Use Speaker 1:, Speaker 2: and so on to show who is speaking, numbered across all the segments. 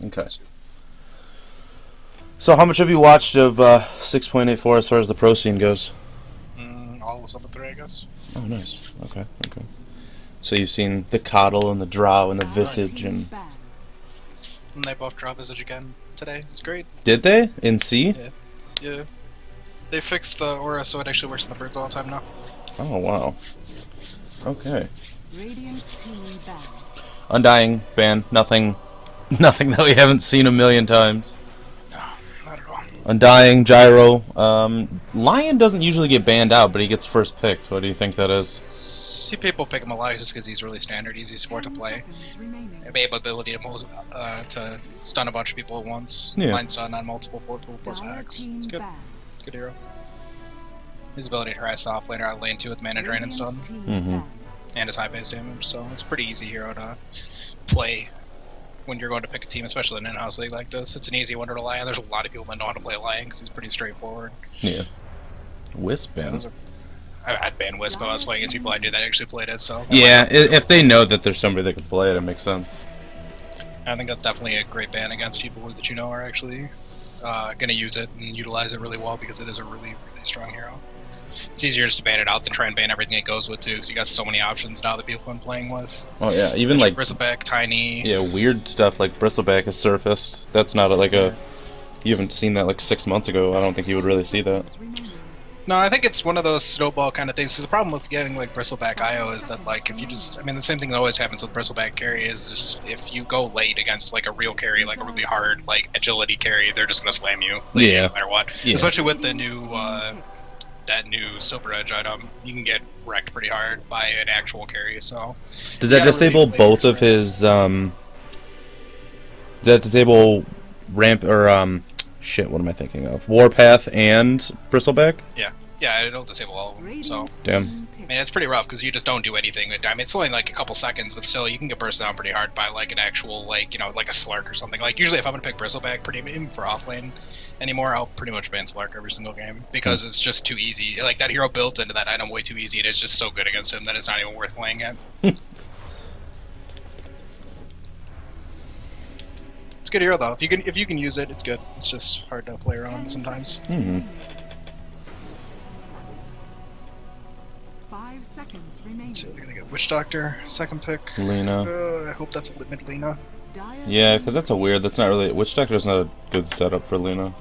Speaker 1: Okay. So how much have you watched of 6.84 as far as the pro scene goes?
Speaker 2: All of Summit 3, I guess.
Speaker 1: Oh, nice. Okay. So you've seen the Coddle and the Drow and the Visage and...
Speaker 2: And they both drop Visage again today. It's great.
Speaker 1: Did they? In C?
Speaker 2: Yeah. Yeah. They fixed the aura so it actually works in the birds all the time now.
Speaker 1: Oh, wow. Okay.
Speaker 3: Radiant team ban.
Speaker 1: Undying ban. Nothing that we haven't seen a million times.
Speaker 2: No, not at all.
Speaker 1: Undying, Gyro. Lion doesn't usually get banned out, but he gets first picked. What do you think that is?
Speaker 2: See people pick him a lot just because he's really standard, easy sport to play. Ability to stun a bunch of people at once.
Speaker 1: Yeah.
Speaker 2: Line stun on multiple 4 plus hacks. It's good. It's a good hero. His ability to harass off laner out of lane 2 with mana drain and stun. And his high base damage, so it's a pretty easy hero to play when you're going to pick a team, especially in an in-house league like this. It's an easy one to rely on. There's a lot of people that know how to play Lion because he's pretty straightforward.
Speaker 1: Yeah. Wisp ban.
Speaker 2: I'd ban Wisp if I was playing against people I knew that actually played it, so...
Speaker 1: Yeah, if they know that there's somebody that can play it, it makes sense.
Speaker 2: I think that's definitely a great ban against people that you know are actually going to use it and utilize it really well because it is a really, really strong hero. It's easier just to ban it out than try and ban everything it goes with too, because you got so many options now that people have been playing with.
Speaker 1: Oh yeah, even like
Speaker 2: Bristleback, Tiny.
Speaker 1: Yeah, weird stuff like Bristleback is surfaced. That's not a you haven't seen that like 6 months ago. I don't think you would really see that.
Speaker 2: No, I think it's one of those snowball kind of things. Because the problem with getting like Bristleback IO is that like if you just, I mean, the same thing that always happens with Bristleback carry is just if you go late against like a real carry, like a really hard like agility carry, they're just gonna slam you. Like,
Speaker 1: yeah.
Speaker 2: No matter what.
Speaker 1: Yeah.
Speaker 2: Especially with the new that new Silver Edge item, you can get wrecked pretty hard by an actual carry. So
Speaker 1: does that disable really both of his? Does that disable ramp or shit? What am I thinking of? Warpath and Bristleback?
Speaker 2: Yeah, it'll disable all of them. So
Speaker 1: damn.
Speaker 2: I mean, it's pretty rough because you just don't do anything. I mean, it's only like a couple seconds, but still, you can get burst down pretty hard by like an actual, like, you know, like a Slark or something. Like, usually if I'm going to pick Bristleback even for offlane anymore, I'll pretty much ban Slark every single game because it's just too easy. Like, that hero built into that item way too easy, and it's just so good against him that it's not even worth playing it. It's a good hero, though. If you can use it, it's good. It's just hard to play around sometimes.
Speaker 3: 5 seconds remaining.
Speaker 2: Let's see what they're gonna get. Witch Doctor, second pick.
Speaker 1: Lena.
Speaker 2: I hope that's a mid Lena.
Speaker 1: Yeah, because that's that's not really... Witch Doctor's not a good setup for Lena.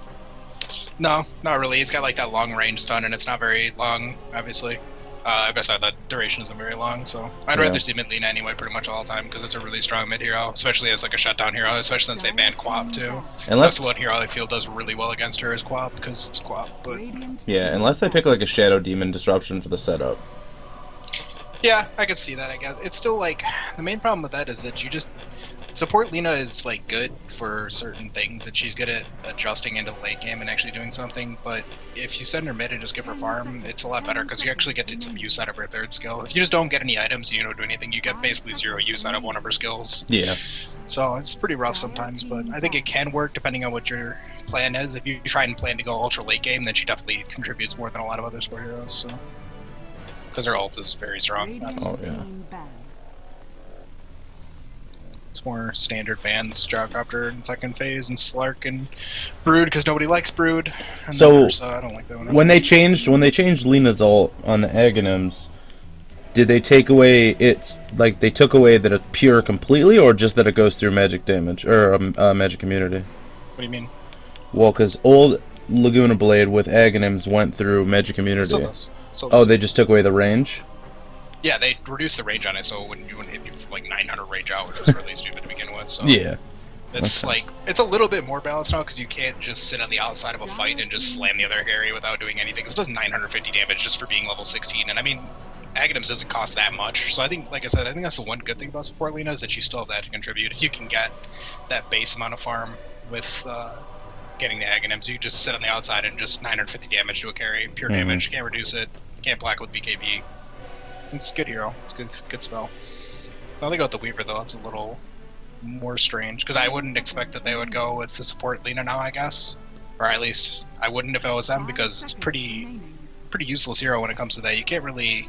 Speaker 2: No, not really. He's got like that long range stun, and it's not very long, obviously. I guess the duration isn't very long, so I'd rather see mid Lena anyway, pretty much all the time, because it's a really strong mid hero, especially as like a shutdown hero, especially since they banned Quap too. That's the one hero I feel does really well against her is Quap, because it's Quap, but...
Speaker 1: Yeah, unless they pick like a Shadow Demon Disruption for the setup.
Speaker 2: Yeah, I could see that, I guess. It's still like, the main problem with that is that you just... Support Lena is like good for certain things, and she's good at adjusting into the late game and actually doing something, but if you send her mid and just give her farm, it's a lot better because you actually get some use out of her third skill. If you just don't get any items and you don't do anything, you get basically zero use out of one of her skills.
Speaker 1: Yeah.
Speaker 2: So it's pretty rough sometimes, but I think it can work depending on what your plan is. If you try and plan to go ultra late game, then she definitely contributes more than a lot of other support heroes, so... Because her ult is very strong.
Speaker 1: Oh, yeah.
Speaker 2: It's more standard bans, Gyrocopter in second phase, and Slark and Brood, because nobody likes Brood. And
Speaker 1: so,
Speaker 2: I don't like that one.
Speaker 1: When they changed Lena's ult on the Aghanims, did they take away its, like, they took away that it's pure completely, or just that it goes through magic damage, or magic immunity?
Speaker 2: What do you mean?
Speaker 1: Well, because old Laguna Blade with Aghanims went through magic immunity.
Speaker 2: Still does.
Speaker 1: Oh, they just took away the range?
Speaker 2: Yeah, they reduced the range on it, so it wouldn't hit you for like 900 range out, which was really stupid to begin with. So
Speaker 1: yeah.
Speaker 2: It's like, it's a little bit more balanced now, because you can't just sit on the outside of a fight and just slam the other carry without doing anything. It does 950 damage just for being level 16, and I mean, Aghanims doesn't cost that much, so I think, like I said, I think that's the one good thing about support Lena, is that you still have that to contribute. If you can get that base amount of farm with getting the Aghanims, you just sit on the outside and just 950 damage to a carry, pure damage, can't reduce it, can't black with BKB. It's a good hero. It's a good spell. Now they go with the Weaver, though. It's a little more strange, because I wouldn't expect that they would go with the support Lena now, I guess. Or at least, I wouldn't if I was them, because it's pretty useless hero when it comes to that. You can't really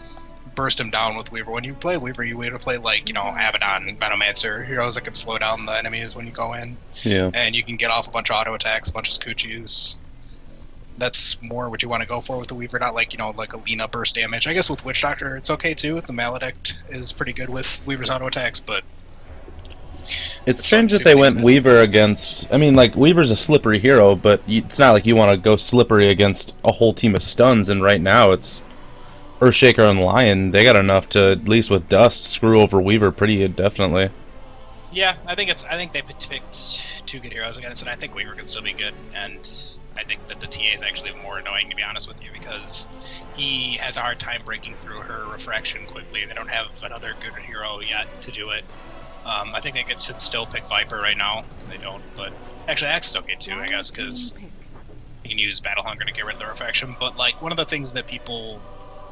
Speaker 2: burst him down with Weaver. When you play Weaver, you want to play like, you know, Abaddon, Venomancer, heroes that can slow down the enemies when you go in.
Speaker 1: Yeah.
Speaker 2: And you can get off a bunch of auto attacks, a bunch of Scoochies. That's more what you want to go for with the Weaver, not like, you know, like a Lina burst damage. I guess with Witch Doctor, it's okay too. The Maledict is pretty good with Weaver's auto attacks, but
Speaker 1: It's strange that they went Weaver against... I mean, like, Weaver's a slippery hero, but it's not like you want to go slippery against a whole team of stuns, and right now it's Earthshaker and Lion. They got enough to, at least with Dust, screw over Weaver pretty definitely.
Speaker 4: Yeah, I think they picked two good heroes against it. I think Weaver can still be good, and I think that the TA is actually more annoying, to be honest with you, because he has a hard time breaking through her refraction quickly. They don't have another good hero yet to do it. I think they should still pick Viper right now. They don't, but actually Axe is okay too, I guess, because you can use Battle Hunger to get rid of the refraction. But like, one of the things that people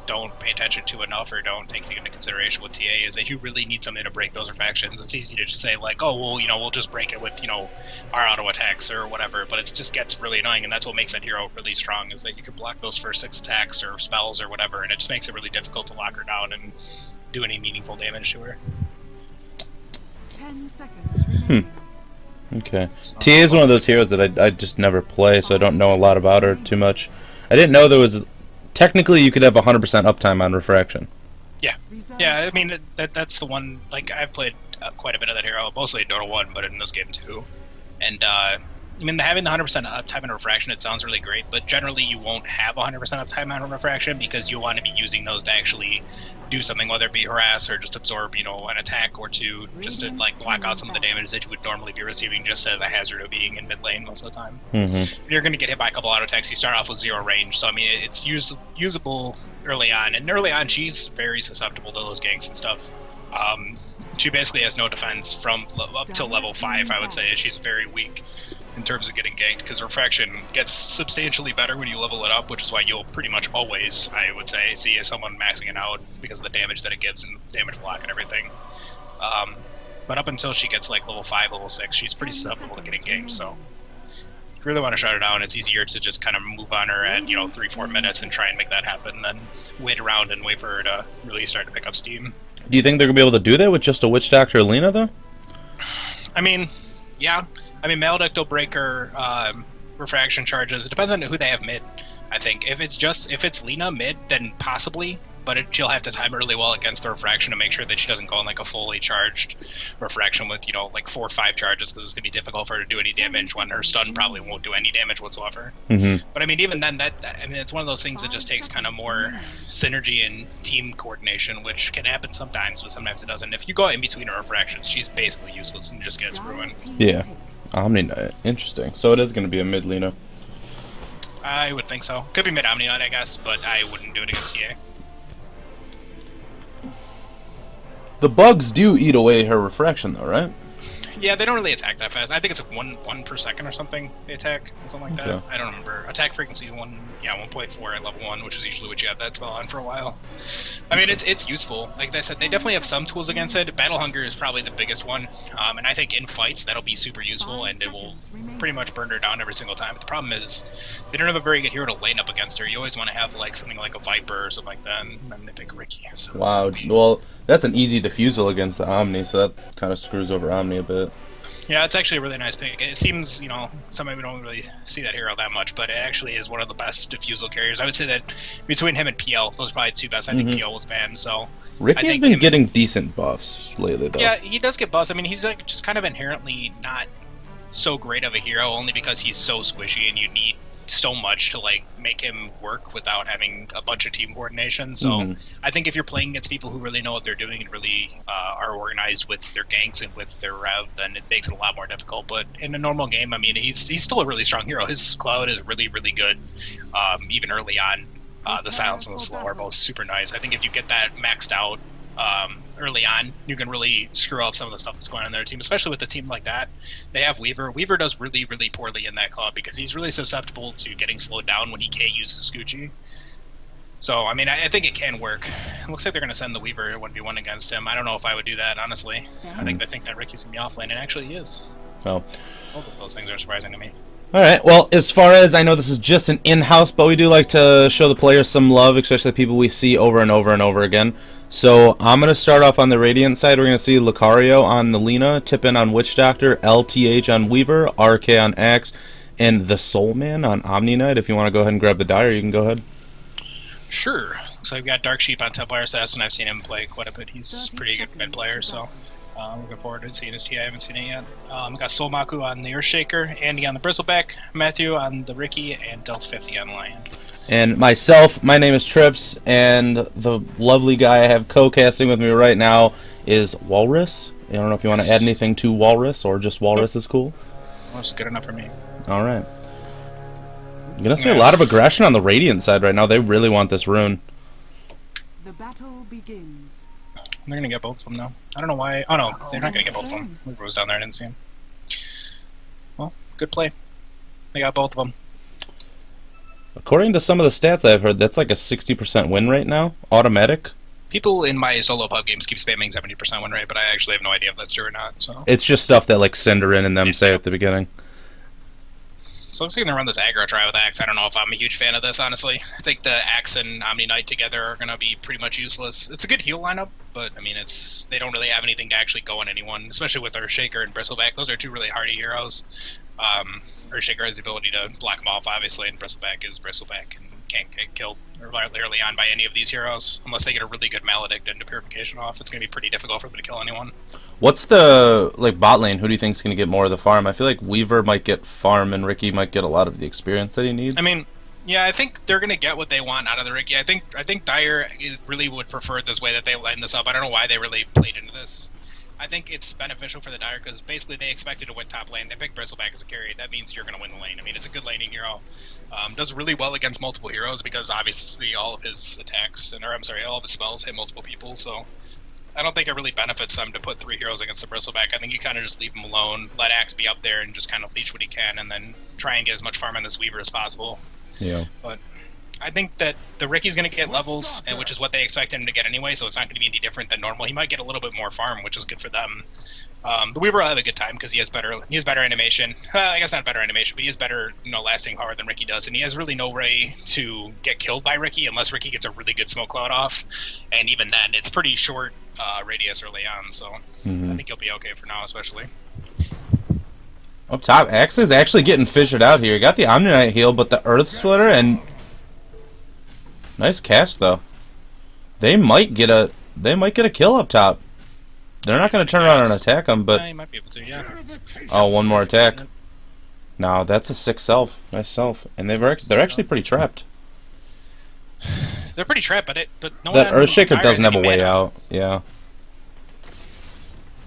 Speaker 4: don't pay attention to enough or don't take into consideration with TA is that you really need something to break those refractions. It's easy to just say like, oh well, you know, we'll just break it with, you know, our auto attacks or whatever, but it just gets really annoying, and that's what makes that hero really strong, is that you can block those first 6 attacks or spells or whatever, and it just makes it really difficult to lock her down and do any meaningful damage to her.
Speaker 3: 10 seconds remaining.
Speaker 1: Okay. TA is one of those heroes that I just never play, so I don't know a lot about her too much. I didn't know there was... Technically, you could have 100% uptime on refraction.
Speaker 4: Yeah. Yeah, I mean, that's the one... Like, I've played quite a bit of that hero, mostly in Dota 1, but in this game too. And, I mean, having the 100% uptime on refraction, it sounds really great, but generally you won't have 100% uptime on refraction because you want to be using those to actually do something, whether it be harass or just absorb, you know, an attack or two, just to like block out some of the damage that you would normally be receiving just as a hazard of being in mid lane most of the time. You're going to get hit by a couple auto attacks. You start off with 0 range, so I mean it's usable early on, and early on she's very susceptible to those ganks and stuff. She basically has no defense from up till level 5, I would say. She's very weak in terms of getting ganked, because refraction gets substantially better when you level it up, which is why you'll pretty much always, I would say, see someone maxing it out because of the damage that it gives and damage block and everything. But up until she gets like level 5, level 6, she's pretty susceptible to getting ganked, so if you really want to shut her down, it's easier to just kind of move on her at, you know, 3-4 minutes and try and make that happen, than wait around and wait for her to really start to pick up steam.
Speaker 1: Do you think they're going to be able to do that with just a Witch Doctor or Lina, though?
Speaker 4: I mean, yeah. I mean, Maledict will break her refraction charges. It depends on who they have mid, I think. If it's Lina mid, then possibly, but she'll have to time it really well against the refraction to make sure that she doesn't go on like a fully charged refraction with, you know, like 4 or 5 charges, because it's going to be difficult for her to do any damage when her stun probably won't do any damage whatsoever. But I mean, even then, I mean, it's one of those things that just takes kind of more synergy and team coordination, which can happen sometimes, but sometimes it doesn't. If you go in between her refractions, she's basically useless and just gets ruined.
Speaker 1: Yeah. Omni Knight. Interesting. So it is going to be a mid Lina.
Speaker 4: I would think so. Could be mid Omni Knight, I guess, but I wouldn't do it against TA.
Speaker 1: The bugs do eat away her refraction, though, right?
Speaker 4: Yeah, they don't really attack that fast. I think it's like one per second or something they attack, something like that.
Speaker 1: Okay.
Speaker 4: I don't remember. Attack frequency 1.4 at level 1, which is usually what you have that spell on for a while. I mean, it's useful. Like I said, they definitely have some tools against it. Battle Hunger is probably the biggest one, and I think in fights that'll be super useful, and it will pretty much burn her down every single time. But the problem is they don't have a very good hero to lane up against her. You always want to have like something like a Viper or something like that, and then they pick Ricky. So
Speaker 1: Wow. Well, that's an easy defusal against the Omni, so that kind of screws over Omni a bit.
Speaker 4: Yeah, it's actually a really nice pick. It seems, you know, somebody we don't really see that hero that much, but it actually is one of the best diffusal carriers. I would say that between him and PL, those are probably 2 best. I think PL was banned, so
Speaker 1: Ricky has been getting decent buffs lately, though.
Speaker 4: Yeah, he does get buffs. I mean, he's like just kind of inherently not so great of a hero, only because he's so squishy and you need so much to like make him work without having a bunch of team coordination. So I think if you're playing against people who really know what they're doing and really are organized with their ganks and with their rev, then it makes it a lot more difficult. But in a normal game, I mean, he's still a really strong hero. His cloud is really, really good. Even early on, the silence and the slow are both super nice. I think if you get that maxed out early on, you can really screw up some of the stuff that's going on in their team, especially with a team like that. They have Weaver. Weaver does really, really poorly in that club because he's really susceptible to getting slowed down when he can't use his Scoochie. So, I mean, I think it can work. It looks like they're going to send the Weaver 1v1 against him. I don't know if I would do that, honestly. I think that Ricky's going to be offlane, and actually he is.
Speaker 1: Oh.
Speaker 4: Both of those things are surprising to me.
Speaker 1: Alright, well, as far as I know, this is just an in-house, but we do like to show the players some love, especially the people we see over and over and over again. So I'm going to start off on the Radiant side. We're going to see Lucario on the Lina, Tippin on Witch Doctor, LTH on Weaver, RK on Axe, and the Soul Man on Omni Knight. If you want to go ahead and grab the Dire, you can go ahead.
Speaker 4: Sure. So I've got Dark Sheep on Templar Assassin. I've seen him play quite a bit. He's a pretty good mid player, so looking forward to seeing his TI. I haven't seen it yet. Got Solmaku on the Earthshaker, Andy on the Bristleback, Matthew on the Ricky, and Delt 50 on Lion.
Speaker 1: And myself, my name is Trips, and the lovely guy I have co-casting with me right now is Walrus. I don't know if you want to add anything to Walrus, or just Walrus is cool.
Speaker 4: That's good enough for me.
Speaker 1: Alright. I'm going to see a lot of aggression on the Radiant side right now. They really want this rune.
Speaker 3: The battle begins.
Speaker 4: They're going to get both of them, though. I don't know why. Oh, no, they're not going to get both of them. Weaver was down there. I didn't see him. Well, good play. They got both of them.
Speaker 1: According to some of the stats I've heard, that's like a 60% win rate now, automatic.
Speaker 4: People in my solo pub games keep spamming 70% win rate, but I actually have no idea if that's true or not. So
Speaker 1: it's just stuff that like Cinderin and them say at the beginning.
Speaker 4: So I'm just going to run this aggro try with Axe. I don't know if I'm a huge fan of this, honestly. I think the Axe and Omni Knight together are going to be pretty much useless. It's a good heal lineup, but I mean, they don't really have anything to actually go on anyone, especially with Earthshaker and Bristleback. Those are two really hardy heroes. Earthshaker has the ability to block them off, obviously, and Bristleback is Bristleback and can't get killed early on by any of these heroes unless they get a really good Maledict into Purification off. It's going to be pretty difficult for them to kill anyone.
Speaker 1: What's the bot lane? Who do you think is going to get more of the farm? I feel like Weaver might get farm and Ricky might get a lot of the experience that he needs.
Speaker 4: I mean, yeah, I think they're going to get what they want out of the Ricky. I think Dire really would prefer this way that they line this up. I don't know why they really played into this. I think it's beneficial for the Dire because basically they expected to win top lane. They picked Bristleback as a carry. That means you're going to win the lane. I mean, it's a good laning hero. Does really well against multiple heroes because obviously all of his attacks, all of his spells hit multiple people, so I don't think it really benefits them to put 3 heroes against the Bristleback. I think you kind of just leave him alone, let Axe be up there and just kind of leech what he can, and then try and get as much farm on this Weaver as possible.
Speaker 1: Yeah.
Speaker 4: But I think that the Ricky's going to get levels, and which is what they expect him to get anyway, so it's not going to be any different than normal. He might get a little bit more farm, which is good for them. The Weaver will have a good time because he has better animation. I guess not better animation, but he has better lasting power than Ricky does, and he has really no way to get killed by Ricky unless Ricky gets a really good smoke cloud off, and even then, it's pretty short radius early on, so I think he'll be okay for now, especially.
Speaker 1: Up top, Axe is actually getting fissured out here. He got the Omni Knight heal, but the Earth Splitter and nice cast though. They might get a kill up top. They're not going to turn around and attack him, but
Speaker 4: he might be able to, yeah.
Speaker 1: Oh, one more attack. No, that's a 6 self. Nice self, and they're actually pretty trapped.
Speaker 4: They're pretty trapped, but no
Speaker 1: that
Speaker 4: one.
Speaker 1: Earthshaker doesn't have a way out. Yeah.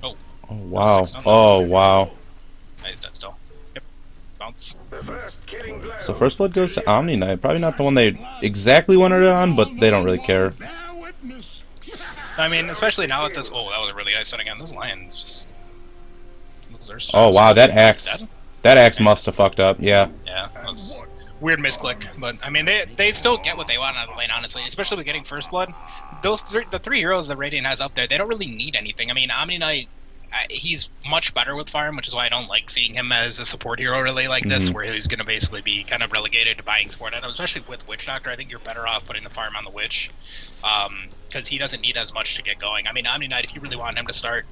Speaker 4: Oh.
Speaker 1: Oh wow. Oh wow.
Speaker 4: He's dead still. Yep. Bounce.
Speaker 1: So first blood goes to Omni Knight. Probably not the one they exactly wanted it on, but they don't really care.
Speaker 4: I mean, especially now with this. Oh, that was a really nice setting on this lion.
Speaker 1: Oh wow, that axe must have fucked up. Yeah.
Speaker 4: Yeah. That was weird misclick, but I mean, they still get what they want out of the lane, honestly. Especially with getting first blood. The three heroes that Radiant has up there, they don't really need anything. I mean, Omni Knight, he's much better with farm, which is why I don't like seeing him as a support hero really like this, where he's going to basically be kind of relegated to buying support items, especially with Witch Doctor. I think you're better off putting the farm on the Witch, because he doesn't need as much to get going. I mean, Omni Knight, if you really want him to start,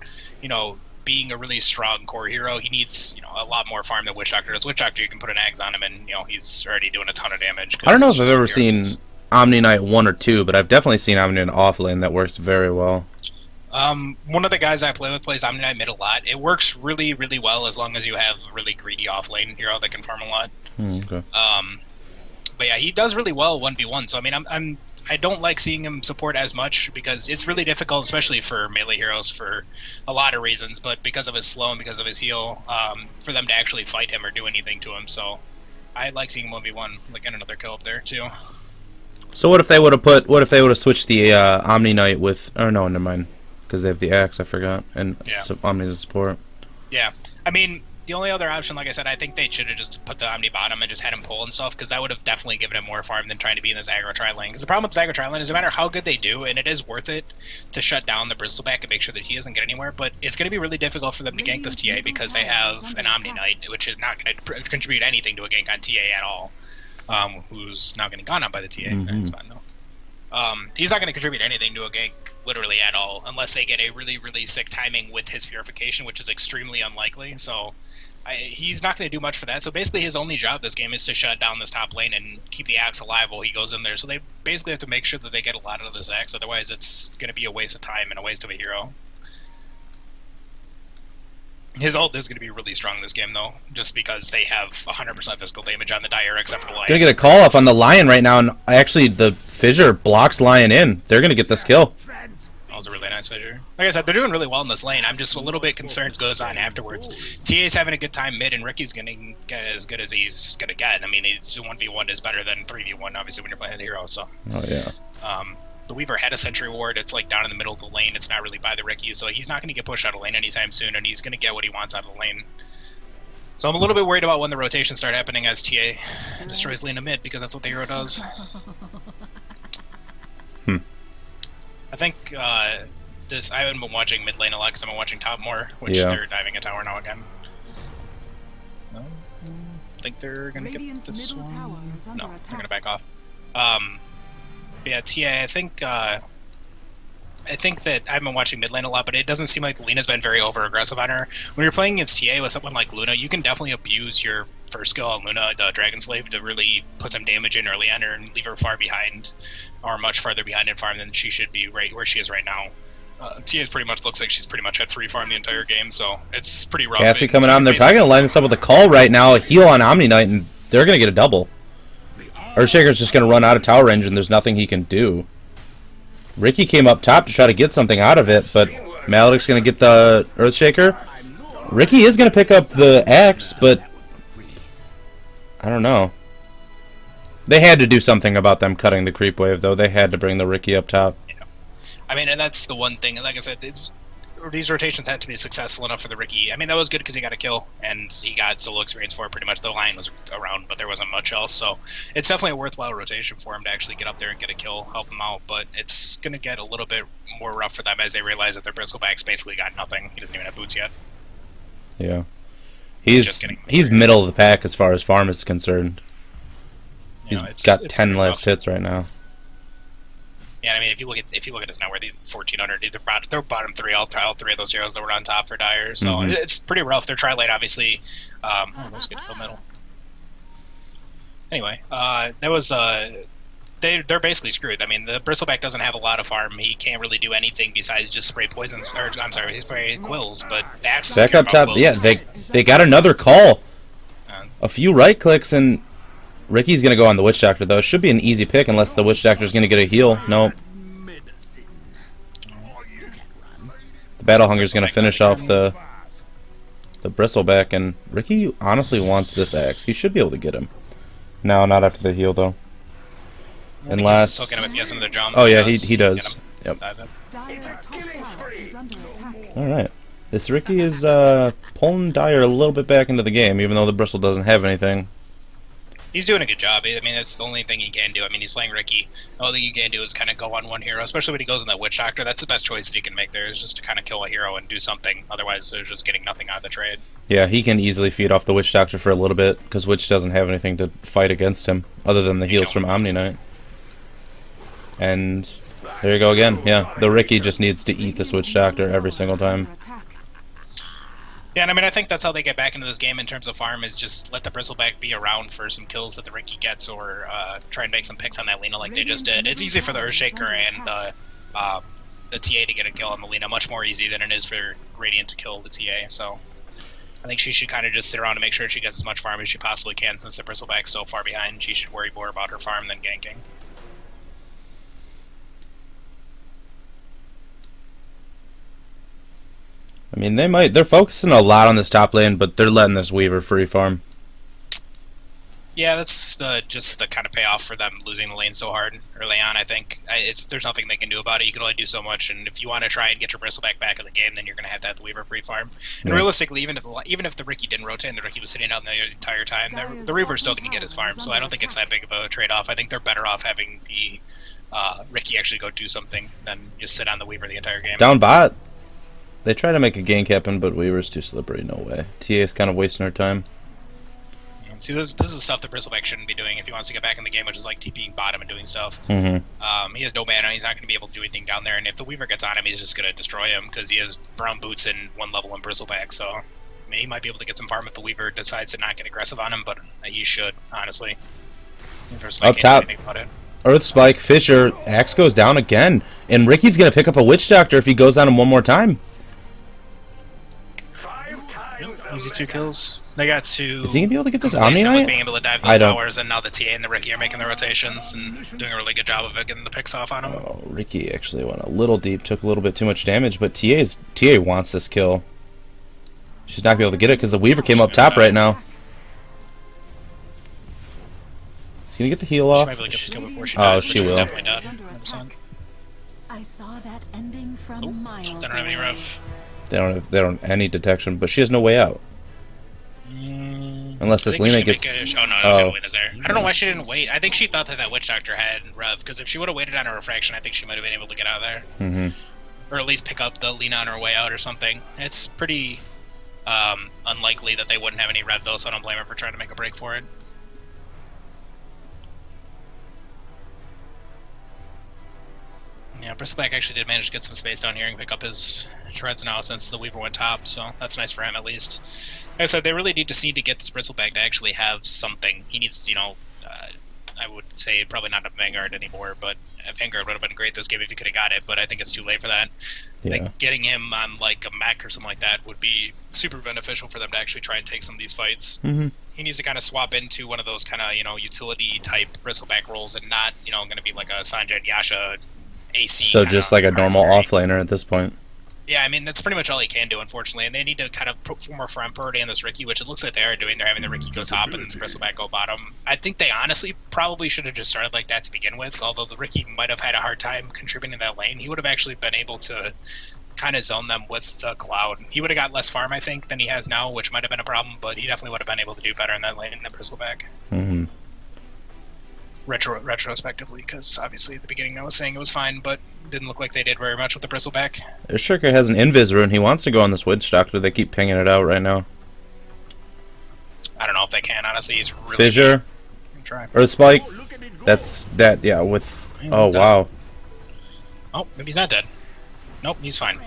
Speaker 4: being a really strong core hero, he needs, a lot more farm than Witch Doctor does. Witch Doctor, you can put an Ags on him and, he's already doing a ton of damage.
Speaker 1: I don't know if I've ever seen Omni Knight 1 or 2, but I've definitely seen Omni Knight off lane that works very well.
Speaker 4: One of the guys I play with plays Omni Knight mid a lot. It works really, really well as long as you have a really greedy off lane hero that can farm a lot.
Speaker 1: Okay.
Speaker 4: But yeah, he does really well 1v1. So I mean, I don't like seeing him support as much because it's really difficult, especially for melee heroes for a lot of reasons. But because of his slow and because of his heal, for them to actually fight him or do anything to him. So I like seeing him 1v1, like get another kill up there too.
Speaker 1: So what if they would have switched the Omni Knight with? Oh no, never mind. Because they have the axe, I forgot, and Omni's a support.
Speaker 4: Yeah, I mean, The only other option, like I said, I think they should have just put the Omni bottom and just had him pull and stuff, because that would have definitely given him more farm than trying to be in this aggro tri lane. Because the problem with this aggro tri lane is no matter how good they do, and it is worth it to shut down the Bristleback and make sure that he doesn't get anywhere, but it's going to be really difficult for them to gank this TA because they have an Omni Knight, which is not going to contribute anything to a gank on TA at all, who's now getting gone on by the TA. That's fine, though. He's not going to contribute anything to a gank literally at all, unless they get a really, really sick timing with his purification, which is extremely unlikely. So he's not going to do much for that. So basically his only job this game is to shut down this top lane and keep the Axe alive while he goes in there. So they basically have to make sure that they get a lot out of this Axe, otherwise it's going to be a waste of time and a waste of a hero. His ult is going to be really strong this game, though, just because they have 100% physical damage on the Dire except for the Lion.
Speaker 1: Gonna get a call off on the Lion right now, and actually the Fissure blocks Lion in. They're gonna get this kill.
Speaker 4: That was a really nice Fissure. Like I said, they're doing really well in this lane. I'm just a little bit concerned goes on afterwards. TA's having a good time mid, and Ricky's going to get as good as he's going to get. I mean, he's 1v1 is better than 3v1, obviously, when you're playing the hero, so.
Speaker 1: Oh, yeah.
Speaker 4: The Weaver had a Sentry Ward. It's like down in the middle of the lane. It's not really by the Ricky, so he's not going to get pushed out of lane anytime soon, and he's going to get what he wants out of the lane. So I'm a little bit worried about when the rotations start happening as TA destroys lane to mid, because that's what the hero does. I think I haven't been watching mid lane a lot because I've been watching top more, which they're diving a tower now again. No, I think they're going to get this one. No, they're going to back off. Yeah, TA, I think that I've been watching mid lane a lot, but it doesn't seem like Lena's been very over-aggressive on her. When you're playing against TA with someone like Luna, you can definitely abuse your first skill on Luna, the Dragon Slave, to really put some damage in early on her and leave her far behind, or much farther behind in farm than she should be right where she is right now. TA pretty much looks like she's pretty much had free farm the entire game, so it's pretty rough.
Speaker 1: Cassie coming on, they're probably going to line this up with a call right now, a heal on Omni Knight, and they're going to get a double. Earthshaker's just going to run out of tower range, and there's nothing he can do. Ricky came up top to try to get something out of it, but Maledic's going to get the Earthshaker. Ricky is going to pick up the axe, but I don't know. They had to do something about them cutting the creep wave, though. They had to bring the Ricky up top.
Speaker 4: Yeah. I mean, and that's the one thing. Like I said, these rotations had to be successful enough for the Ricky. I mean, that was good because he got a kill, and he got solo experience for it pretty much. The line was around, but there wasn't much else. So it's definitely a worthwhile rotation for him to actually get up there and get a kill, help him out. But it's going to get a little bit more rough for them as they realize that their Bristleback's basically got nothing. He doesn't even have boots yet.
Speaker 1: Yeah. He's middle of the pack as far as farm is concerned. He's got 10 last hits right now.
Speaker 4: Yeah, I mean, if you look at us now, we're these 1,400. They're bottom three, all three of those heroes that were on top for Dire. So it's pretty rough. Their tri lane, obviously. Let's get to middle. Anyway, they're basically screwed. I mean, the Bristleback doesn't have a lot of farm. He can't really do anything besides just spray poisons. Or I'm sorry, he spray quills. But the Axe
Speaker 1: back up top. Yeah, they got another call. A few right clicks and Ricky's gonna go on the Witch Doctor though. It should be an easy pick unless the Witch Doctor's gonna get a heal. Nope. The Battle Hunger's gonna finish off the Bristleback, and Ricky honestly wants this axe. He should be able to get him. No, not after the heal though. Unless oh yeah, he does. Yep. Alright. This Ricky is pulling Dire a little bit back into the game, even though the Bristle doesn't have anything.
Speaker 4: He's doing a good job. I mean, that's the only thing he can do. I mean, he's playing Ricky. The only thing he can do is kind of go on one hero, especially when he goes in that Witch Doctor. That's the best choice that he can make there, is just to kind of kill a hero and do something. Otherwise, they're just getting nothing out of the trade.
Speaker 1: Yeah, he can easily feed off the Witch Doctor for a little bit, because Witch doesn't have anything to fight against him, other than the heals from Omni Knight. And there you go again. Yeah, the Ricky just needs to eat this Witch Doctor every single time.
Speaker 4: Yeah, and I mean, I think that's how they get back into this game in terms of farm, is just let the Bristleback be around for some kills that the Ricky gets, or try and make some picks on that Lena like they just did. It's easy for the Earthshaker and the TA to get a kill on the Lena, much more easy than it is for Radiant to kill the TA, so I think she should kind of just sit around and make sure she gets as much farm as she possibly can, since the Bristleback's so far behind. She should worry more about her farm than ganking.
Speaker 1: I mean, they're focusing a lot on this top lane, but they're letting this Weaver free farm.
Speaker 4: Yeah, that's just the kind of payoff for them losing the lane so hard early on. I think there's nothing they can do about it. You can only do so much, and if you want to try and get your Bristleback back in the game, then you're going to have the Weaver free farm. And realistically, even if the Riki didn't rotate and the Riki was sitting out the entire time, the Reaver's still going to get his farm. So I don't think it's that big of a trade-off. I think they're better off having the Riki actually go do something than just sit on the Weaver the entire game.
Speaker 1: Down bot. They try to make a gank happen, but Weaver's too slippery. No way. TA's kind of wasting her time.
Speaker 4: See, this is stuff that Bristleback shouldn't be doing if he wants to get back in the game, which is like TPing bottom and doing stuff. He has no mana, he's not going to be able to do anything down there, and if the Weaver gets on him, he's just going to destroy him because he has brown boots and 1 level in Bristleback, so I mean, he might be able to get some farm if the Weaver decides to not get aggressive on him, but he should, honestly.
Speaker 1: Up top, Earth Spike, Fisher, Axe goes down again, and Ricky's going to pick up a Witch Doctor if he goes on him one more time.
Speaker 4: Easy 2 kills. They got to.
Speaker 1: Is he gonna be able to get this Omni Knight?
Speaker 4: Being able to dive these towers, and now the TA and the Riki are making the rotations and doing a really good job of it, getting the picks off on him.
Speaker 1: Oh, Riki actually went a little deep, took a little bit too much damage, but TA wants this kill. She's not gonna be able to get it because the Weaver came up top right now. Is he gonna get the heal off?
Speaker 4: She might be able to get this kill before she dies,
Speaker 1: she will.
Speaker 4: Definitely done.
Speaker 3: I saw that ending from miles
Speaker 4: They don't have any rev.
Speaker 1: They don't have any detection, but she has no way out. Unless this Lena gets...
Speaker 4: Lena's there. I don't know why she didn't wait. I think she thought that Witch Doctor had rev, because if she would have waited on a refraction, I think she might have been able to get out of there. Or at least pick up the Lena on her way out or something. It's pretty unlikely that they wouldn't have any rev, though, so I don't blame her for trying to make a break for it. Yeah, Bristleback actually did manage to get some space down here and pick up his shreds now since the Weaver went top, so that's nice for him at least. Like I said, they really need to see to get this Bristleback to actually have something. He needs, I would say probably not a Vanguard anymore, but a Vanguard would have been great this game if he could have got it, but I think it's too late for that.
Speaker 1: Yeah.
Speaker 4: Like, getting him on like a mech or something like that would be super beneficial for them to actually try and take some of these fights. He needs to kind of swap into one of those kind of, utility type Bristleback roles and not, going to be like a Sanjay Yasha AC.
Speaker 1: So just like a normal offlaner at this point.
Speaker 4: Yeah, I mean, that's pretty much all he can do, unfortunately. And they need to kind of put more farm priority on this Riki, which it looks like they are doing. They're having the Riki go top and the Bristleback go bottom. I think they honestly probably should have just started like that to begin with, although the Riki might have had a hard time contributing to that lane. He would have actually been able to kind of zone them with the Cloud. He would have got less farm, I think, than he has now, which might have been a problem, but he definitely would have been able to do better in that lane than Bristleback. Retrospectively, because obviously at the beginning I was saying it was fine, but didn't look like they did very much with the Bristleback.
Speaker 1: Shirker has an Invis rune. He wants to go on this Witch Doctor. They keep pinging it out right now.
Speaker 4: I don't know if they can, honestly. He's really
Speaker 1: Fissure. Earth Spike. Yeah, with... Oh, wow.
Speaker 4: Oh, maybe he's not dead. Nope, he's fine.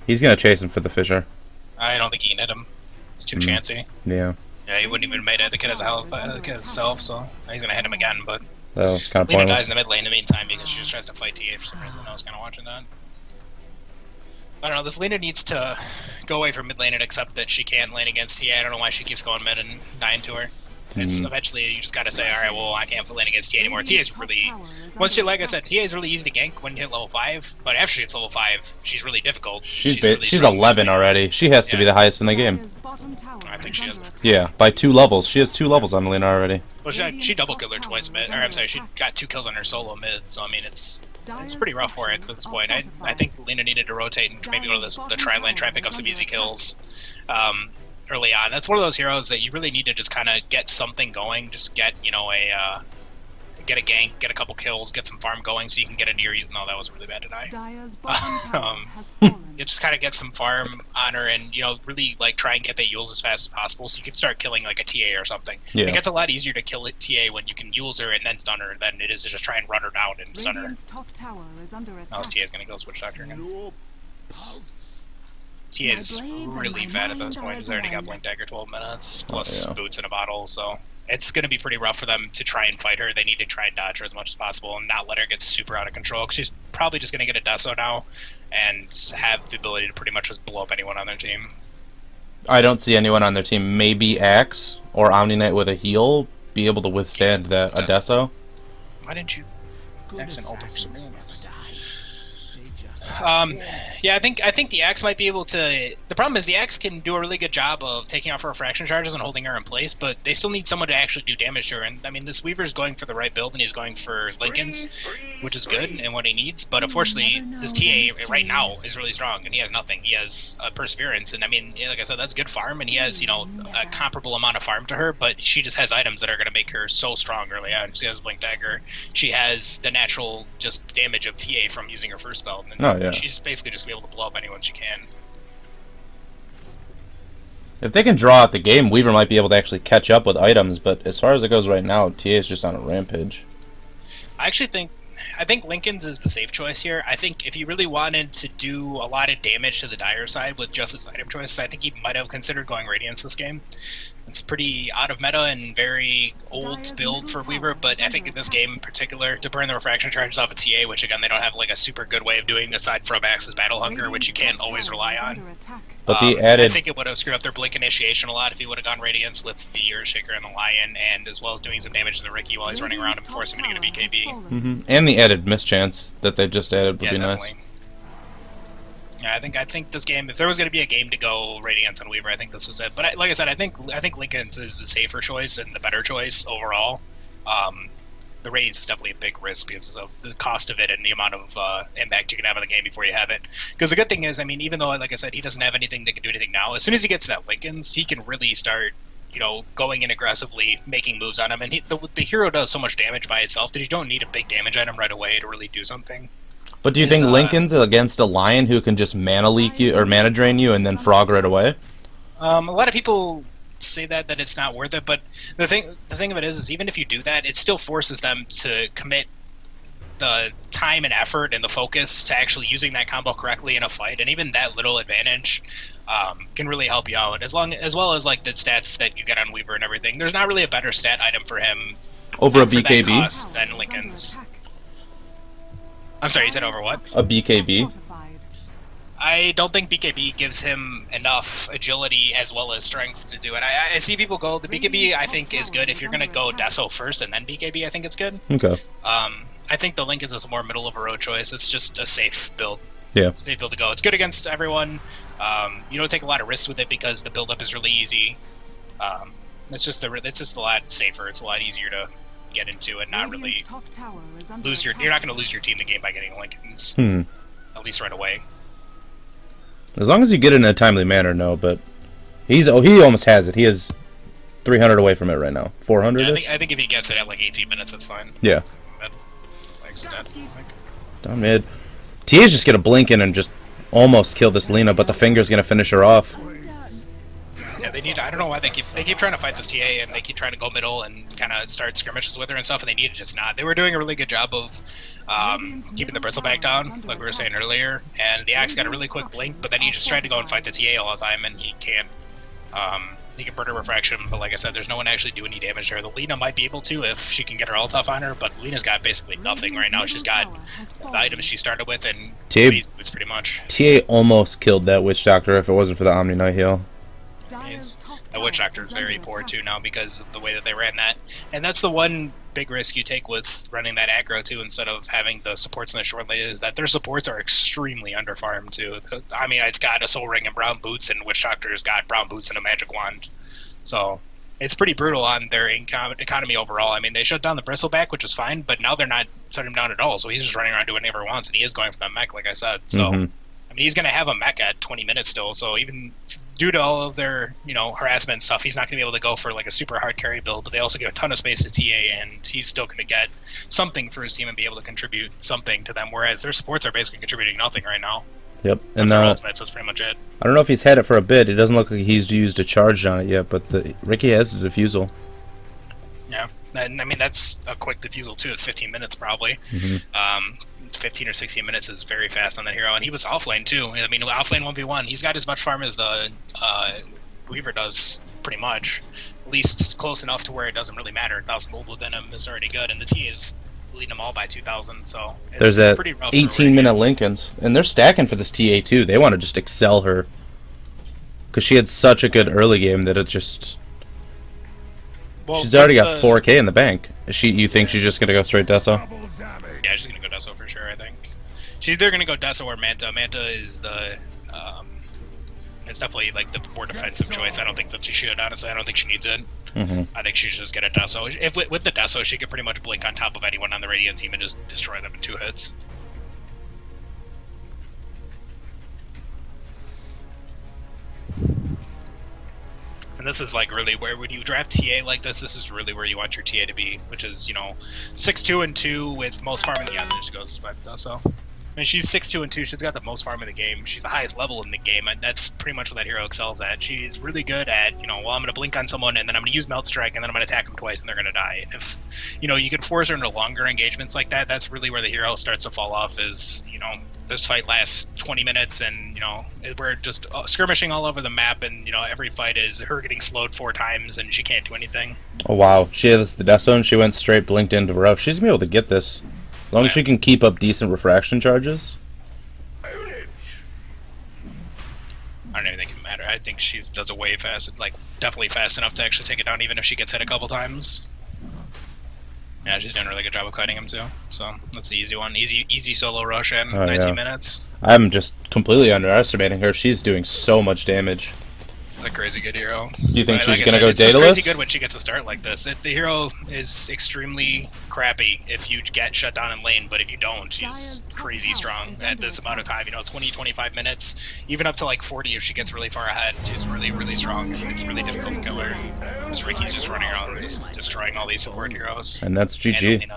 Speaker 1: He's gonna chase him for the Fissure.
Speaker 4: I don't think he can hit him. It's too chancy.
Speaker 1: Yeah.
Speaker 4: Yeah, he wouldn't even have made it. The kid has a health, himself, so he's gonna hit him again, but...
Speaker 1: That was kind of
Speaker 4: Lena
Speaker 1: pointless.
Speaker 4: dies in the mid lane in the meantime because she just tries to fight TA for some reason. I was kind of watching that. I don't know, this Lena needs to go away from mid lane and accept that she can't lane against TA. I don't know why she keeps going mid and dying to her. It's eventually you just gotta say, alright, well, I can't lane against TA anymore. TA is really... like I said, TA is really easy to gank when you hit level 5, but after she hits level 5, she's really difficult.
Speaker 1: She's 11 already. She has to be the highest in the game.
Speaker 4: I think she is.
Speaker 1: Yeah, by 2 levels. She has 2 levels on Lena already.
Speaker 4: Well, she double killed her twice mid, or I'm sorry, she got 2 kills on her solo mid, so I mean, it's pretty rough for her at this point. I think Lena needed to rotate and maybe go to the tri lane, try and pick up some easy kills early on. That's one of those heroes that you really need to just kind of get something going, just get, get a gank, get a couple kills, get some farm going so you can get into your... No, that was really bad to die. You just kind of get some farm on her and, really try and get that Yules as fast as possible so you can start killing like a TA or something.
Speaker 1: Yeah.
Speaker 4: It gets a lot easier to kill a TA when you can Yules her and then stun her than it is to just try and run her down and stun her. Now this TA's gonna go Switch Doctor again. TA's really bad at this point. He's already got Blink Dagger 12 minutes, plus boots in a bottle, so... It's going to be pretty rough for them to try and fight her. They need to try and dodge her as much as possible and not let her get super out of control. Because she's probably just going to get a Deso now and have the ability to pretty much just blow up anyone on their team.
Speaker 1: I don't see anyone on their team. Maybe Axe or Omni Knight with a heal be able to withstand a Deso.
Speaker 4: Why didn't you Axe and ult for some reason? Yeah, I think the axe might be able to. The problem is the axe can do a really good job of taking off her refraction charges and holding her in place, but they still need someone to actually do damage to her. And I mean, this Weaver's going for the right build, and he's going for Lincoln's, which is good and what he needs. But unfortunately, this TA right now is really strong, and he has nothing. He has Perseverance, and I mean, like I said, that's good farm, and he has a comparable amount of farm to her. But she just has items that are going to make her so strong early on. She has Blink Dagger. She has the natural just damage of TA from using her first spell. And she's basically just be able to blow up anyone she can.
Speaker 1: If they can draw out the game, Weaver might be able to actually catch up with items, but as far as it goes right now, TA is just on a rampage.
Speaker 4: I think Lincoln's is the safe choice here. I think if he really wanted to do a lot of damage to the Dire side with just his item choices, I think he might have considered going Radiance this game. It's pretty out of meta and very old build for Weaver, but I think in this game in particular, to burn the refraction charges off of TA, which again they don't have like a super good way of doing aside from Axe's Battle Hunger, which you can't always rely on.
Speaker 1: But the added,
Speaker 4: I think it would have screwed up their Blink Initiation a lot if he would have gone Radiance with the Earthshaker and the Lion, and as well as doing some damage to the Ricky while he's running around and forcing him to get a BKB.
Speaker 1: And the added mischance that they just added would be
Speaker 4: definitely.
Speaker 1: Nice.
Speaker 4: Yeah, I think this game, if there was going to be a game to go Radiance and Weaver, I think this was it. But like I said, I think Lincoln's is the safer choice and the better choice overall. The Radiance is definitely a big risk because of the cost of it and the amount of impact you can have on the game before you have it. Because the good thing is, I mean, even though, like I said, he doesn't have anything that can do anything now, as soon as he gets that Lincoln's, he can really start, going in aggressively, making moves on him. And the hero does so much damage by itself that you don't need a big damage item right away to really do something.
Speaker 1: But do you think Lincoln's against a Lion who can just mana leak you or mana drain you and then frog right away?
Speaker 4: A lot of people say that it's not worth it, but the thing of it is even if you do that, it still forces them to commit the time and effort and the focus to actually using that combo correctly in a fight, and even that little advantage can really help you out. As well as like the stats that you get on Weaver and everything, there's not really a better stat item for him
Speaker 1: over a
Speaker 4: for
Speaker 1: BKB
Speaker 4: that cost than Lincoln's. I'm sorry, you said over what?
Speaker 1: A BKB.
Speaker 4: I don't think BKB gives him enough agility as well as strength to do it. I see people go, the BKB I think is good. If you're going to go Deso first and then BKB, I think it's good.
Speaker 1: Okay.
Speaker 4: I think the Lincoln's is a more middle of the road choice. It's just a safe build.
Speaker 1: Yeah.
Speaker 4: Safe build to go. It's good against everyone. You don't take a lot of risks with it because the build up is really easy. It's just a lot safer. It's a lot easier to get into and not really lose you're not going to lose your team the game by getting Lincoln's. At least right away.
Speaker 1: As long as you get it in a timely manner, no, but he almost has it. He is 300 away from it right now. 400?
Speaker 4: Yeah, I think if he gets it at like 18 minutes, that's fine.
Speaker 1: Yeah.
Speaker 4: It's like stat.
Speaker 1: Down mid. TA's just gonna blink in and just almost kill this Lina, but the finger's gonna finish her off.
Speaker 4: Yeah, they need. I don't know why they keep trying to fight this TA and they keep trying to go middle and kind of start skirmishes with her and stuff, and they need to just not. They were doing a really good job of keeping the bristleback down, like we were saying earlier, and the Axe got a really quick blink, but then he just tried to go and fight the TA all the time, and he can't. He can burn her refraction, but like I said, there's no one actually doing any damage to her. The Lina might be able to if she can get her ult off on her, but Lina's got basically nothing right now. She's got the items she started with, and it's pretty much.
Speaker 1: TA almost killed that Witch Doctor if it wasn't for the Omni Night Heal.
Speaker 4: The Witch Doctor is very poor too now because of the way that they ran that, and that's the one big risk you take with running that aggro too instead of having the supports in the short lane is that their supports are extremely underfarmed too. I mean, it's got a Soul Ring and brown boots, and Witch Doctor's got brown boots and a magic wand, so it's pretty brutal on their economy overall. I mean, they shut down the Bristleback, which was fine, but now they're not shutting him down at all, so he's just running around doing whatever he wants, and he is going for the mech, like I said. So, I mean, he's going to have a mech at 20 minutes still, so even due to all of their, harassment and stuff, he's not going to be able to go for, like, a super hard carry build, but they also give a ton of space to TA, and he's still going to get something for his team and be able to contribute something to them, whereas their supports are basically contributing nothing right now.
Speaker 1: Yep.
Speaker 4: Except and ultimates, that's pretty much it.
Speaker 1: I don't know if he's had it for a bit. It doesn't look like he's used a charge on it yet, but Ricky has the defusal.
Speaker 4: Yeah, and I mean that's a quick defusal too. It's 15 minutes probably. 15 or 16 minutes is very fast on that hero, and he was offlane too. I mean, offlane 1v1. He's got as much farm as the Weaver does, pretty much. At least close enough to where it doesn't really matter. 1,000 gold within him is already good, and the TA is leading them all by 2,000. So it's
Speaker 1: there's that
Speaker 4: pretty rough
Speaker 1: 18-minute Lincolns, and they're stacking for this TA too. They want to just excel her because she had such a good early game that it just. Well, she's already got 4K in the bank. You think she's just gonna go straight Deso?
Speaker 4: Yeah, she's gonna go Deso for sure. I think She's either gonna go Deso or Manta. Manta is the it's definitely like the more defensive choice. I don't think that she should. Honestly, I don't think she needs it. I think she should just get a Deso. If with the Deso, she could pretty much blink on top of anyone on the Radiant team and just destroy them in 2 hits. And this is like really where when you draft TA like this is really where you want your TA to be, which is 6-2 and 2 with most farm in the game. There she goes by Deso. I mean, she's 6-2 and 2. She's got the most farm in the game. She's the highest level in the game, and that's pretty much what that hero excels at. She's really good at, I'm going to blink on someone, and then I'm going to use Melt Strike, and then I'm going to attack them twice, and they're going to die. And if, you can force her into longer engagements like that, that's really where the hero starts to fall off is, this fight lasts 20 minutes, and, we're just skirmishing all over the map, and, every fight is her getting slowed 4 times, and she can't do anything.
Speaker 1: Oh, wow. She has the Death Zone. She went straight blinked into rough. She's going to be able to get this. As long as she can keep up decent refraction charges.
Speaker 4: I don't even think it matters. I think she does it way fast, definitely fast enough to actually take it down, even if she gets hit a couple times. Yeah, she's doing a really good job of cutting him too. So that's the easy one. Easy solo rush in 19 minutes.
Speaker 1: I'm just completely underestimating her. She's doing so much damage.
Speaker 4: It's a crazy good hero.
Speaker 1: You think she's
Speaker 4: gonna
Speaker 1: go
Speaker 4: it's
Speaker 1: dataless?
Speaker 4: It's crazy good when she gets a start like this. The hero is extremely crappy if you get shut down in lane, but if you don't, she's crazy strong at this amount of time. 20, 25 minutes, even up to like 40 if she gets really far ahead. She's really, really strong. It's really difficult to kill her. Because Ricky's just running around just destroying all these support heroes.
Speaker 1: And that's GG.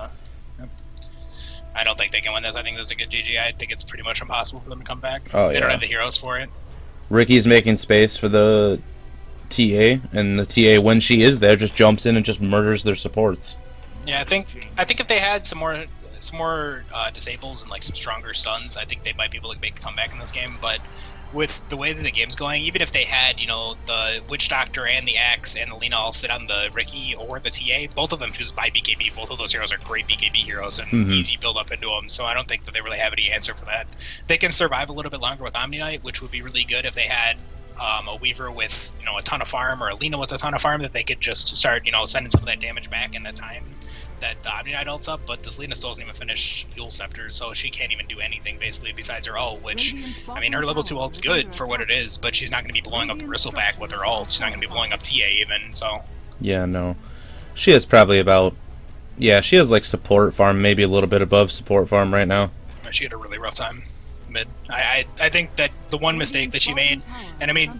Speaker 4: I don't think they can win this. I think this is a good GG. I think it's pretty much impossible for them to come back.
Speaker 1: Oh,
Speaker 4: they don't have the heroes for it.
Speaker 1: Ricky's making space for the TA, and the TA, when she is there, just jumps in and just murders their supports.
Speaker 4: Yeah, I think if they had some more disables and like some stronger stuns, I think they might be able to make a comeback in this game. But with the way that the game's going, even if they had, the Witch Doctor and the Axe and the Lina all sit on the Ricky or the TA, both of them choose by BKB. Both of those heroes are great BKB heroes and easy build up into them. So I don't think that they really have any answer for that. They can survive a little bit longer with Omni Knight, which would be really good if they had a Weaver with a ton of farm or a Lina with a ton of farm that they could just start sending some of that damage back in that time that the Omni Knight ults up, but this Lina still doesn't even finish Dual Scepter, so she can't even do anything basically besides her ult, which, I mean, her level 2 ult's good for what it is, but she's not going to be blowing up the Bristleback with her ult. She's not going to be blowing up TA even, so.
Speaker 1: Yeah, no. She has probably about, she has like support farm, maybe a little bit above support farm right now.
Speaker 4: She had a really rough time mid. I think that the one mistake that she made, and I mean,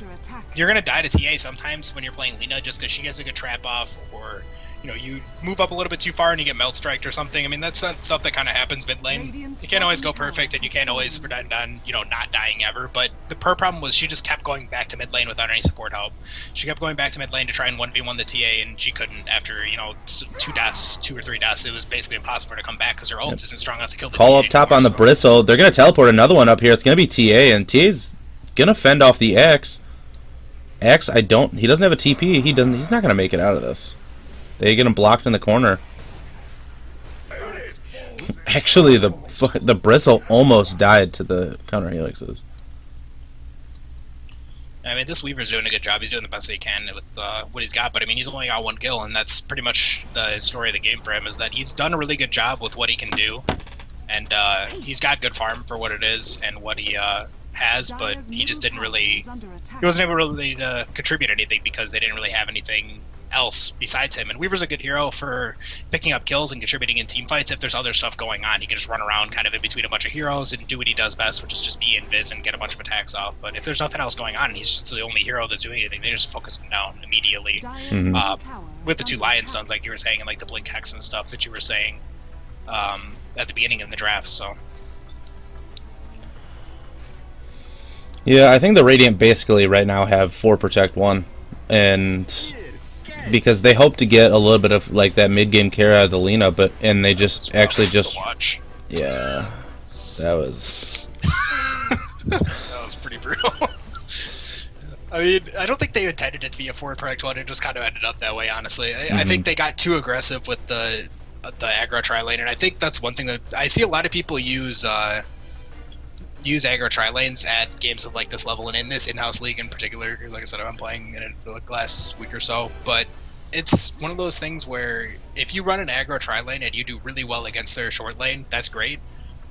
Speaker 4: you're going to die to TA sometimes when you're playing Lina just because she gets a good trap off, or you move up a little bit too far and you get melt striked or something. I mean, that's stuff that kind of happens mid lane. You can't always go perfect, and you can't always pretend on, not dying ever. But her problem was she just kept going back to mid lane without any support help. She kept going back to mid lane to try and 1v1 the TA, and she couldn't after, 2 or 3 deaths. It was basically impossible for her to come back because her ult isn't strong enough to kill the
Speaker 1: Call
Speaker 4: TA
Speaker 1: up top
Speaker 4: anymore,
Speaker 1: on the Bristle. They're going to teleport another one up here. It's going to be TA, and TA's going to fend off the X. X, he doesn't have a TP. He's not going to make it out of this. They get him blocked in the corner. Actually, the Bristle almost died to the counter helixes.
Speaker 4: I mean, this Weaver's doing a good job. He's doing the best he can with what he's got, but I mean, he's only got 1 kill, and that's pretty much the story of the game for him, is that he's done a really good job with what he can do, and he's got good farm for what it is and what he has, but he just didn't really, he wasn't able really to contribute anything because they didn't really have anything else besides him. And Weaver's a good hero for picking up kills and contributing in team fights. If there's other stuff going on, he can just run around kind of in between a bunch of heroes and do what he does best, which is just be invis and get a bunch of attacks off. But if there's nothing else going on and he's just the only hero that's doing anything, they just focus him down immediately. With the 2 Lion Stuns, like you were saying, and like the Blink Hex and stuff that you were saying at the beginning of the draft. So
Speaker 1: yeah, I think the Radiant basically right now have 4 Protect 1, and because they hope to get a little bit of like that mid-game carry out of the Lina, and they just actually just
Speaker 4: watch.
Speaker 1: Yeah, that was
Speaker 4: that was pretty brutal. I mean, I don't think they intended it to be a 4 Protect 1. It just kind of ended up that way, honestly. I think they got too aggressive with the aggro tri-lane, and I think that's one thing that I see a lot of people use aggro tri-lanes at games of like this level and in this in-house league in particular. Like I said, I've been playing in it for like the last week or so, but it's one of those things where if you run an aggro tri-lane and you do really well against their short lane, that's great,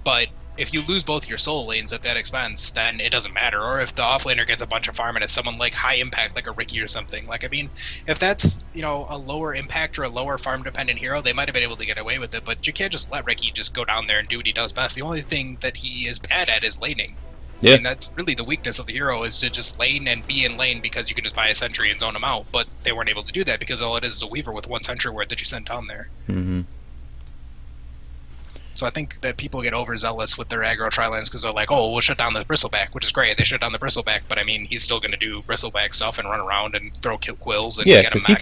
Speaker 4: but if you lose both your soul lanes at that expense, then it doesn't matter. Or if the offlaner gets a bunch of farm and it's someone like high impact, like a Ricky or something. Like, I mean, if that's, you know, a lower impact or a lower farm dependent hero, they might have been able to get away with it. But you can't just let Ricky just go down there and do what he does best. The only thing that he is bad at is laning.
Speaker 1: Yeah.
Speaker 4: And that's really the weakness of the hero, is to just lane and be in lane because you can just buy a sentry and zone him out. But they weren't able to do that because all it is a Weaver with one sentry ward that you sent down there.
Speaker 1: Mm-hmm.
Speaker 4: So I think that people get overzealous with their aggro tri-lanes because they're like, oh, we'll shut down the Bristleback, which is great. They shut down the Bristleback, but I mean, he's still going to do Bristleback stuff and run around and throw quills and
Speaker 1: Yeah,
Speaker 4: get him
Speaker 1: because he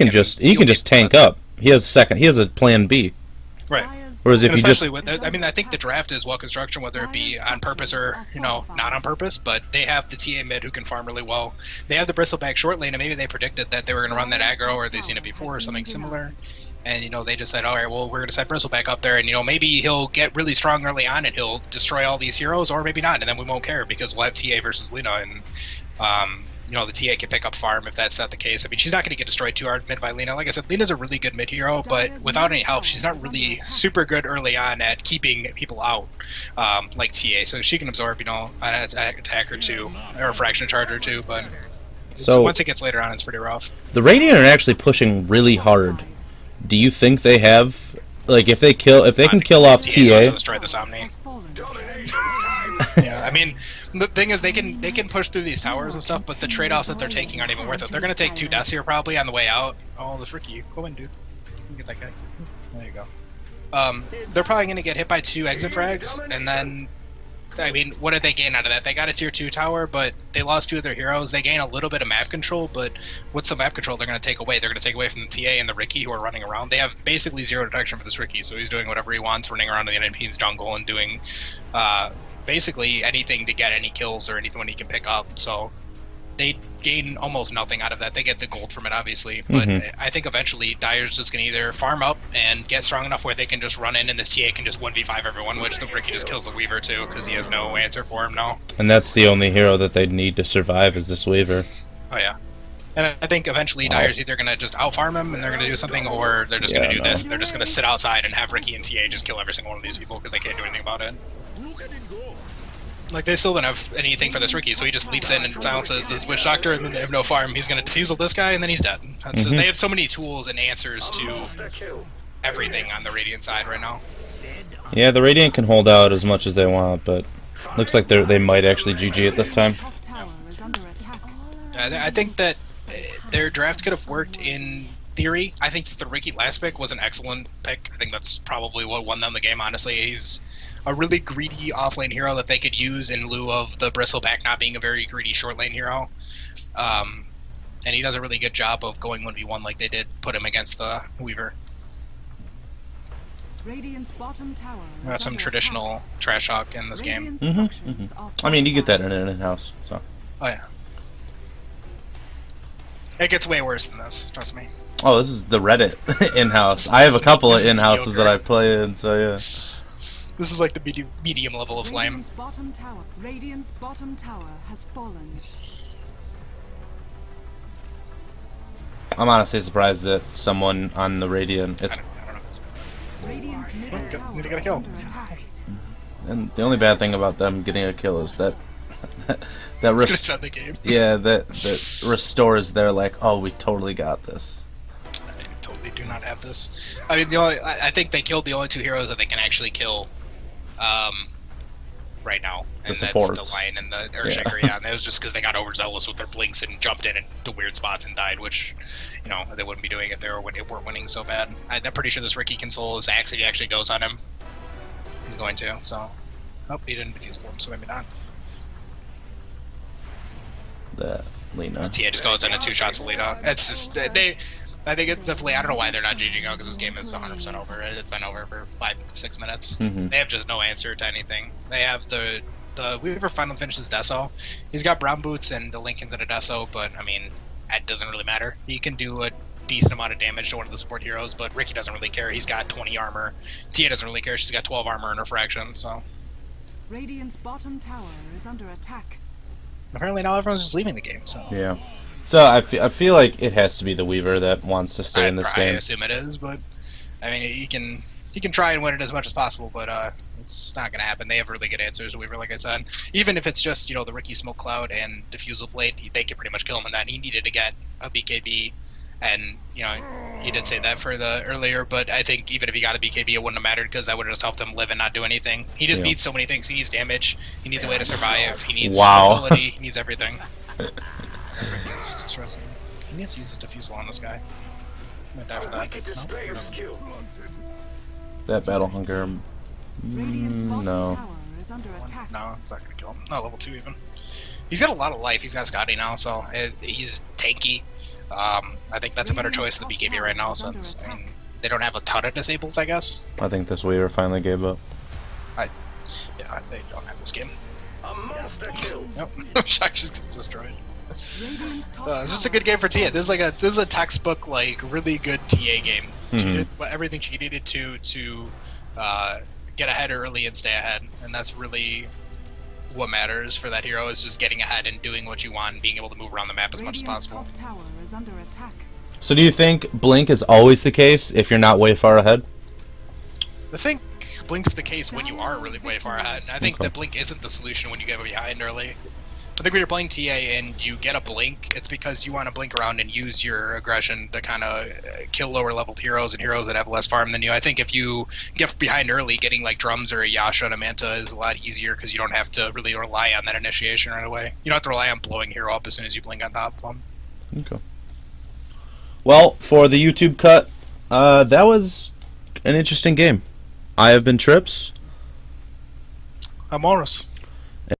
Speaker 1: can
Speaker 4: back
Speaker 1: just tank up. He has a plan B.
Speaker 4: Right.
Speaker 1: Whereas if
Speaker 4: And
Speaker 1: you
Speaker 4: especially
Speaker 1: just
Speaker 4: with, I mean, I think the draft is well construction, whether it be on purpose or, you know, not on purpose, but they have the TA mid who can farm really well. They have the Bristleback short lane, and maybe they predicted that they were going to run that aggro, or they've seen it before or something similar. And, you know, they just said, all right, well, we're going to set Bristleback up there, and, you know, maybe he'll get really strong early on and he'll destroy all these heroes, or maybe not, and then we won't care because we'll have TA versus Lina, and, you know, the TA can pick up farm if that's not the case. I mean, she's not going to get destroyed too hard mid by Lina. Like I said, Lina's a really good mid hero, but without any help, she's not really super good early on at keeping people out, like TA. So she can absorb, you know, an attack or two, or a fraction charge or two, but so once it gets later on, it's pretty rough.
Speaker 1: The Radiant are actually pushing really hard. Do you think they have, like, if they can kill off
Speaker 4: TA's
Speaker 1: TA?
Speaker 4: to destroy the Somni. Yeah, I mean, the thing is, they can push through these towers and stuff, but the trade-offs that they're taking aren't even worth it. They're going to take 2 deaths here probably on the way out. Oh, this Ricky. Go in, dude. You can get that guy. There you go. They're probably going to get hit by 2 exit frags, and then, I mean, what did they gain out of that? They got a tier 2 tower, but they lost 2 of their heroes. They gain a little bit of map control, but what's the map control they're going to take away? They're going to take away from the TA and the Ricky who are running around. They have basically 0 detection for this Ricky, so he's doing whatever he wants, running around in the NP's jungle and doing basically anything to get any kills or anything he can pick up. So they gain almost nothing out of that. They get the gold from it, obviously, but I think eventually Dire's just going to either farm up and get strong enough where they can just run in and this TA can just 1v5 everyone, which the Ricky just kills the Weaver too because he has no answer for him now.
Speaker 1: And that's the only hero that they'd need to survive is this Weaver.
Speaker 4: Oh yeah. And I think eventually Dire's either going to just out-farm him and they're going to do something, or they're just going to do this. They're just going to sit outside and have Ricky and TA just kill every single one of these people because they can't do anything about it. Like, they still don't have anything for this Ricky, so he just leaps in and silences the Witch Doctor, and then they have no farm. He's going to defusal this guy, and then he's dead. So they have so many tools and answers to everything on the Radiant side right now.
Speaker 1: Yeah, the Radiant can hold out as much as they want, but looks like they might actually GG it this time.
Speaker 4: I think that their draft could have worked in theory. I think that the Ricky last pick was an excellent pick. I think that's probably what won them the game, honestly. He's a really greedy offlane hero that they could use in lieu of the Bristleback not being a very greedy short lane hero. And he does a really good job of going 1v1 like they did put him against the Weaver.
Speaker 3: Radiant's bottom tower
Speaker 4: That's some traditional trash talk in this game.
Speaker 1: I mean, you get that in an in-house, so.
Speaker 4: Oh yeah. It gets way worse than this, trust me.
Speaker 1: Oh, this is the Reddit in-house. I have a couple of in-houses that I play in, so yeah.
Speaker 4: This is like the medium level of flame.
Speaker 3: Radiant's bottom tower has fallen.
Speaker 1: I'm honestly surprised that someone on the Radiant.
Speaker 4: I don't know.
Speaker 3: Radiant's middle tower
Speaker 4: Need to get a kill.
Speaker 3: is under attack.
Speaker 1: And the only bad thing about them getting a kill is that
Speaker 4: It's gonna set the game.
Speaker 1: yeah, that restores their like, oh, we totally got this.
Speaker 4: They totally do not have this. I mean, I think they killed the only 2 heroes that they can actually kill right now, and that's the Lion and the Earthshaker. Yeah, and it was just because they got overzealous with their blinks and jumped in into weird spots and died, which, you know, they wouldn't be doing if they weren't winning so bad. I'm pretty sure this Ricky can soul his axe if he actually goes on him. He's going to, so. Nope, he didn't defuse him, so maybe not.
Speaker 1: That Lina.
Speaker 4: Yeah, just goes into 2 shots of Lina. It's just, I think it's definitely, I don't know why they're not GGing out, because this game is 100% over. It's been over for 5-6 minutes. They have just no answer to anything. They have the Weaver finally finishes Deso. He's got brown boots and the Lincolns and a Deso, but I mean, that doesn't really matter. He can do a decent amount of damage to one of the support heroes, but Ricky doesn't really care. He's got 20 armor. Tia doesn't really care. She's got 12 armor in her fraction, so.
Speaker 3: Radiant's bottom tower is under attack.
Speaker 4: Apparently now everyone's just leaving the game, so.
Speaker 1: Yeah. So I feel like it has to be the Weaver that wants to stay in this game.
Speaker 4: I assume it is, but I mean he can try and win it as much as possible, but It's not going to happen. They have really good answers to Weaver, like I said. Even if it's just, the Ricky Smoke Cloud and Diffusal Blade, they can pretty much kill him in that. He needed to get a BKB, and, he did say that for the earlier, but I think even if he got a BKB, it wouldn't have mattered because that would have just helped him live and not do anything. He just needs so many things. He needs damage. He needs a way to survive. He needs mobility. He needs everything. He needs to use the Diffusal on this guy. I'm gonna die for that. No?
Speaker 1: That Battle Hunger. No.
Speaker 3: Tower is under attack.
Speaker 4: No, it's not gonna kill him. Not level 2 even. He's got a lot of life. He's got Scotty now, so he's tanky. I think that's a better choice than the BKB right now, since they don't have a ton of disables, I guess.
Speaker 1: I think this Weaver finally gave up.
Speaker 4: They don't have this game. Yep. Shock just gets destroyed. It's just a good game for TA. This is a textbook, really good TA game. She did everything she needed to get ahead early and stay ahead, and that's really what matters for that hero, is just getting ahead and doing what you want and being able to move around the map as much as possible.
Speaker 3: Tower is under attack.
Speaker 1: So do you think Blink is always the case if you're not way far ahead?
Speaker 4: I think Blink's the case when you are really way far ahead. I think that Blink isn't the solution when you get behind early. I think when you're playing TA and you get a Blink, it's because you want to blink around and use your aggression to kind of kill lower leveled heroes and heroes that have less farm than you. I think if you get behind early, getting like Drums or a Yasha and a Manta is a lot easier because you don't have to really rely on that initiation right away. You don't have to rely on blowing hero up as soon as you blink on top of them.
Speaker 1: Okay. Well, for the YouTube cut, that was an interesting game. I have been Trips.
Speaker 4: I'm Morris.